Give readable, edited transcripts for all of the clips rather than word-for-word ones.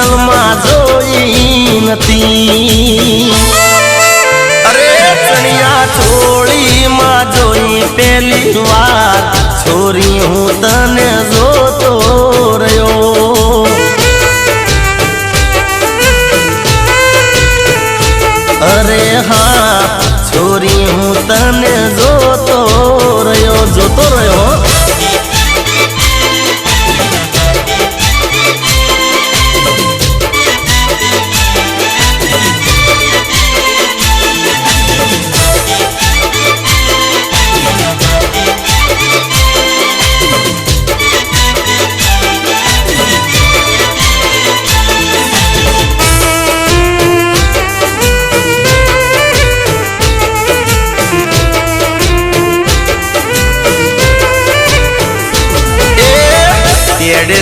Real में जोई नथी। अरे चनिया छोड़ी में जोई पहली बार छोरी हूँ तने जोतो रह्यो। अरे हाँ छोरी हूँ तने जोतो रह्यो जोतो रह्यो।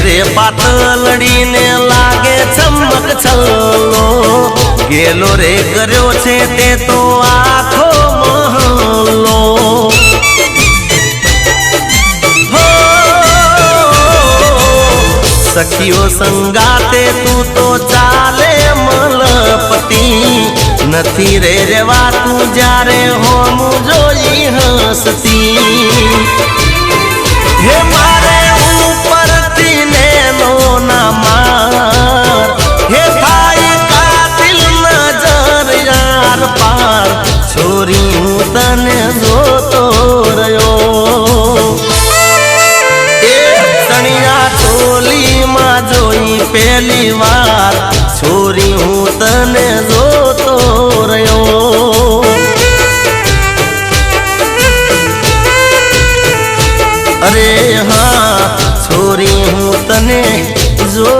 रे पातलड़ी ने लागे चमक छल्लो गेलो रे कर्यो छे ते तो आखो महलो। हो सखियो संगाते तू तो चाले मलपति नथी रे रेवा तू जारे होम जोई हंसती। हे मारे ऊपर तीने नो ना मार हे भाई कातिल नजर यार पार छोरी हूँ तने जोतो रह्यो। चनिया चोली में जोई पहली बार छोरी हूँ तने जोतो रह्यो। अरे हाँ छोरी हूँ तने जो